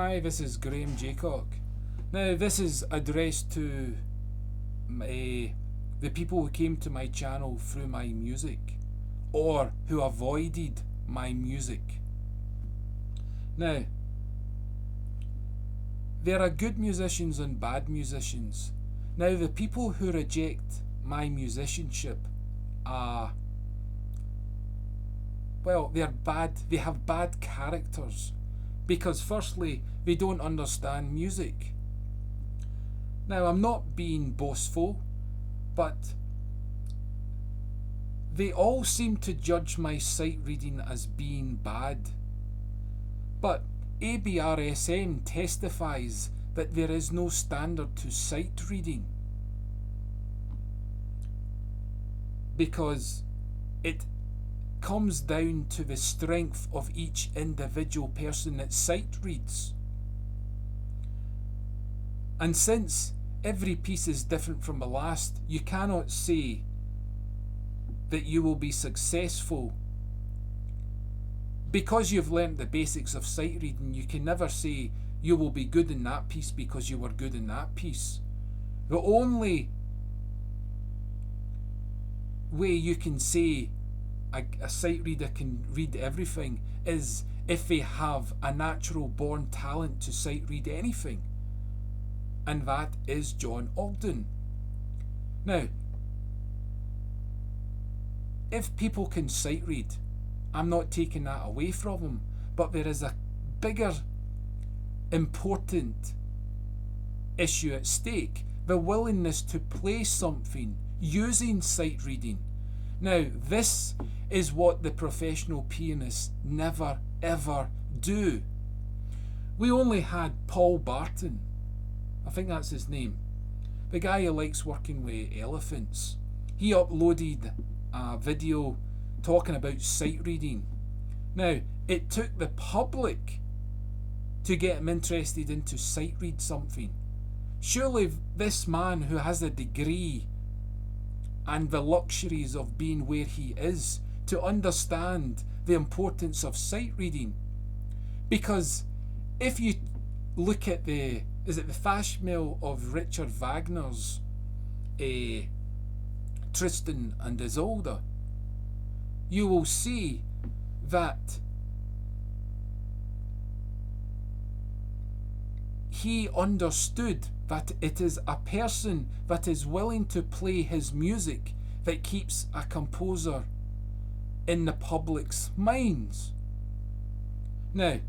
Hi, this is Graham Jeacocke. Now, this is addressed to the people who came to my channel through my music or who avoided my music. Now, there are good musicians and bad musicians. Now, the people who reject my musicianship are, well, they're bad. They have bad characters because, firstly, they don't understand music. Now, I'm not being boastful, but they all seem to judge my sight reading as being bad. But ABRSM testifies that there is no standard to sight reading because it comes down to the strength of each individual person that sight reads. And since every piece is different from the last, you cannot say that you will be successful. Because you've learnt the basics of sight reading, you can never say you will be good in that piece because you were good in that piece. The only way you can say a sight reader can read everything is if they have a natural born talent to sight read anything. And that is John Ogden. Now, if people can sight read, I'm not taking that away from them, but there is a bigger, important issue at stake: the willingness to play something using sight reading. Now, this is what the professional pianists never ever do. We only had Paul Barton, I think that's his name, the guy who likes working with elephants. He uploaded a video talking about sight reading. Now, it took the public to get him interested into sight read something. Surely this man who has a degree and the luxuries of being where he is to understand the importance of sight reading. Because if you look at the Fashmill of Richard Wagner's Tristan and Isolde, you will see that he understood that it is a person that is willing to play his music that keeps a composer in the public's minds. Now,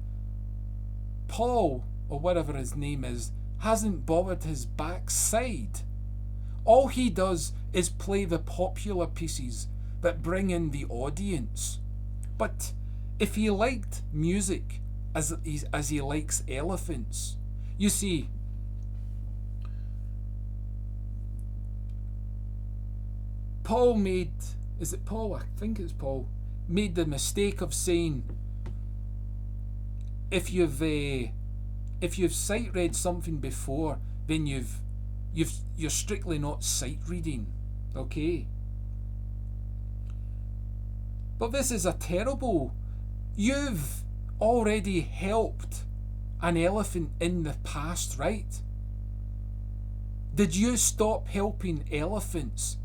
Paul, or whatever his name is, hasn't bothered his backside. All he does is play the popular pieces that bring in the audience. But if he liked music as he likes elephants, you see, Paul made, is it Paul? I think it's Paul, made the mistake of saying, if you've sight read something before, then you're strictly not sight reading, okay? But this is a terrible. You've already helped an elephant in the past, right? Did you stop helping elephants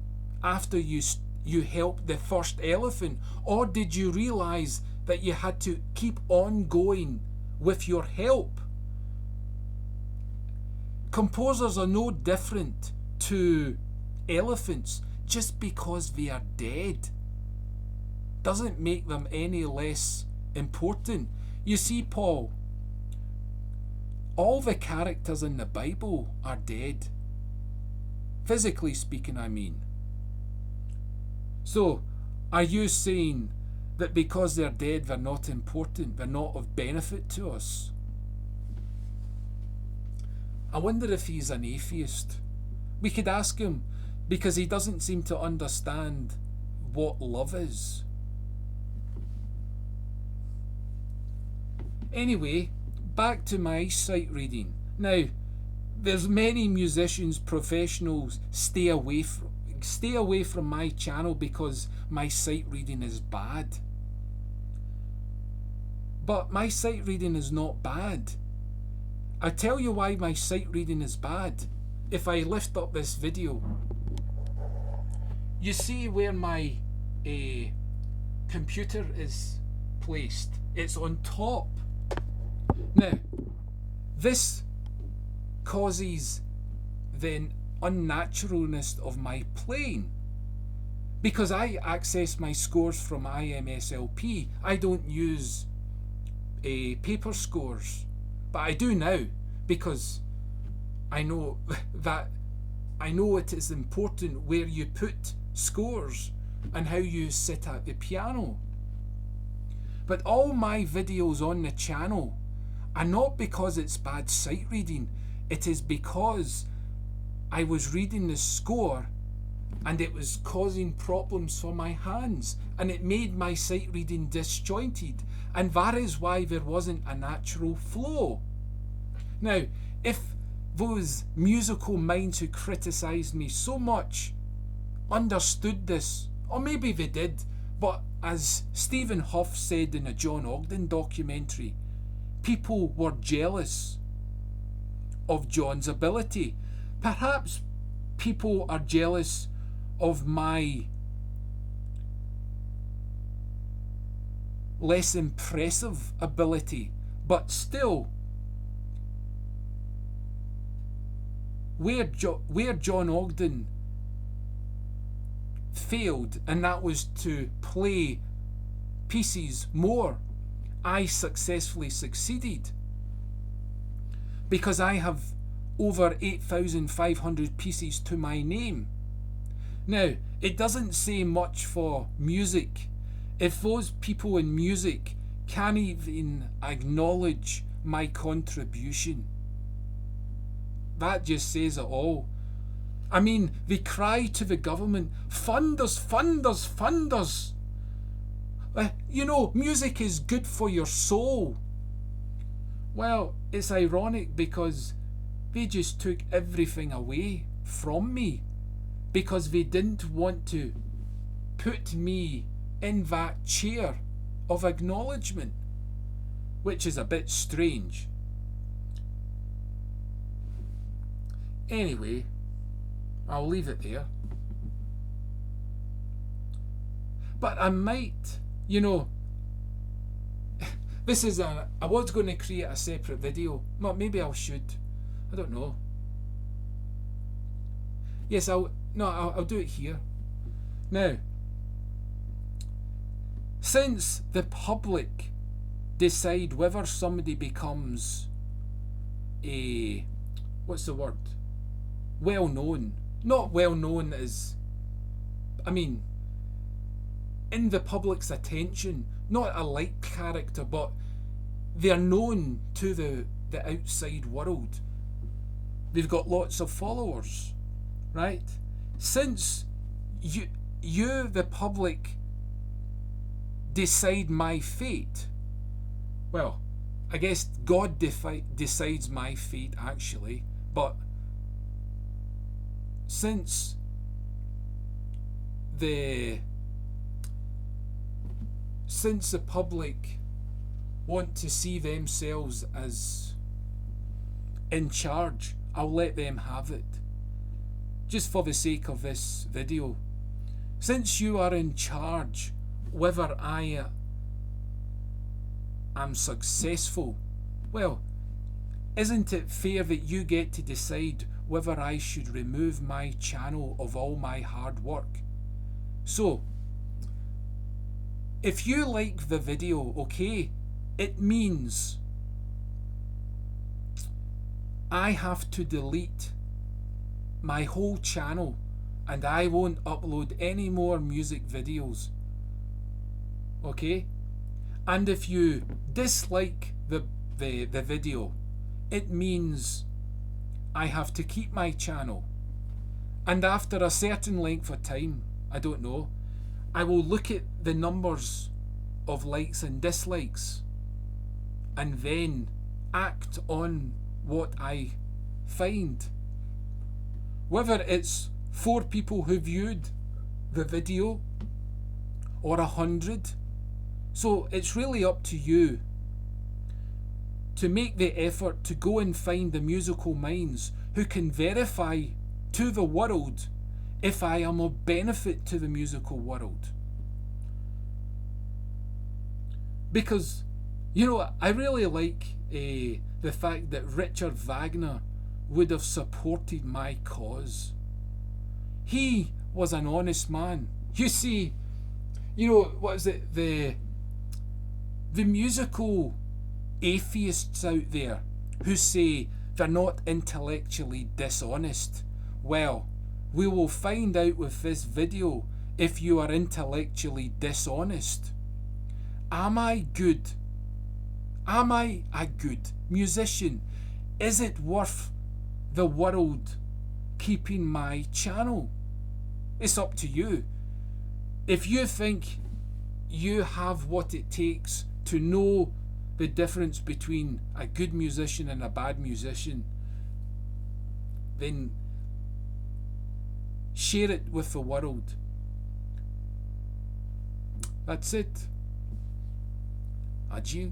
after you helped the first elephant, or did you realise that you had to keep on going with your help? Composers are no different to elephants. Just because they are dead doesn't make them any less important. You see, Paul, all the characters in the Bible are dead. Physically speaking, I mean. So, are you saying that because they're dead, they're not important, they're not of benefit to us? I wonder if he's an atheist. We could ask him, because he doesn't seem to understand what love is. Anyway, back to my sight reading. Now, there's many musicians, professionals, stay away from my channel because my sight reading is bad. But my sight reading is not bad. I'll tell you why my sight reading is bad. If I lift up this video, you see where my computer is placed. It's on top. Now, this causes the unnaturalness of my playing. Because I access my scores from IMSLP, I don't use paper scores. But I do now, because I know that it is important where you put scores and how you sit at the piano. But all my videos on the channel are not because it's bad sight reading. It is because I was reading the score and it was causing problems for my hands, and it made my sight reading disjointed, and that is why there wasn't a natural flow. Now, if those musical minds who criticised me so much understood this, or maybe they did, but as Stephen Huff said in a John Ogden documentary, people were jealous of John's ability. Perhaps people are jealous of my less impressive ability, but still, where John Ogden failed, and that was to play pieces more, I successfully succeeded, because I have over 8,500 pieces to my name. Now, it doesn't say much for music. If those people in music can't even acknowledge my contribution, that just says it all. I mean, they cry to the government, fund us, fund us, fund us. Music is good for your soul. Well, it's ironic because they just took everything away from me because they didn't want to put me in that chair of acknowledgement, which is a bit strange. Anyway, I'll leave it there. But I might, this is I was going to create a separate video. Well, maybe I should. I don't know. Yes, I'll do it here. Now, since the public decide whether somebody becomes well known, not well known as, in the public's attention, not a like character, but they're known to the outside world. They've got lots of followers, right? Since you the public, decide my fate, well, I guess God decides my fate actually, but since the public want to see themselves as in charge, I'll let them have it. Just for the sake of this video. Since you are in charge, whether I am successful, well, isn't it fair that you get to decide whether I should remove my channel of all my hard work? So, if you like the video, okay, it means I have to delete my whole channel and I won't upload any more music videos. Okay? And if you dislike the video, it means I have to keep my channel. And after a certain length of time, I don't know, I will look at the numbers of likes and dislikes and then act on what I find. Whether it's 4 people who viewed the video or 100, so it's really up to you. to make the effort to go and find the musical minds who can verify to the world if I am of benefit to the musical world. Because, I really like the fact that Richard Wagner would have supported my cause. He was an honest man. You see, what is it? The musical atheists out there who say they're not intellectually dishonest. Well, we will find out with this video if you are intellectually dishonest. Am I good? Am I a good musician? Is it worth the world keeping my channel? It's up to you. If you think you have what it takes to know the difference between a good musician and a bad musician, then share it with the world. That's it. Adieu.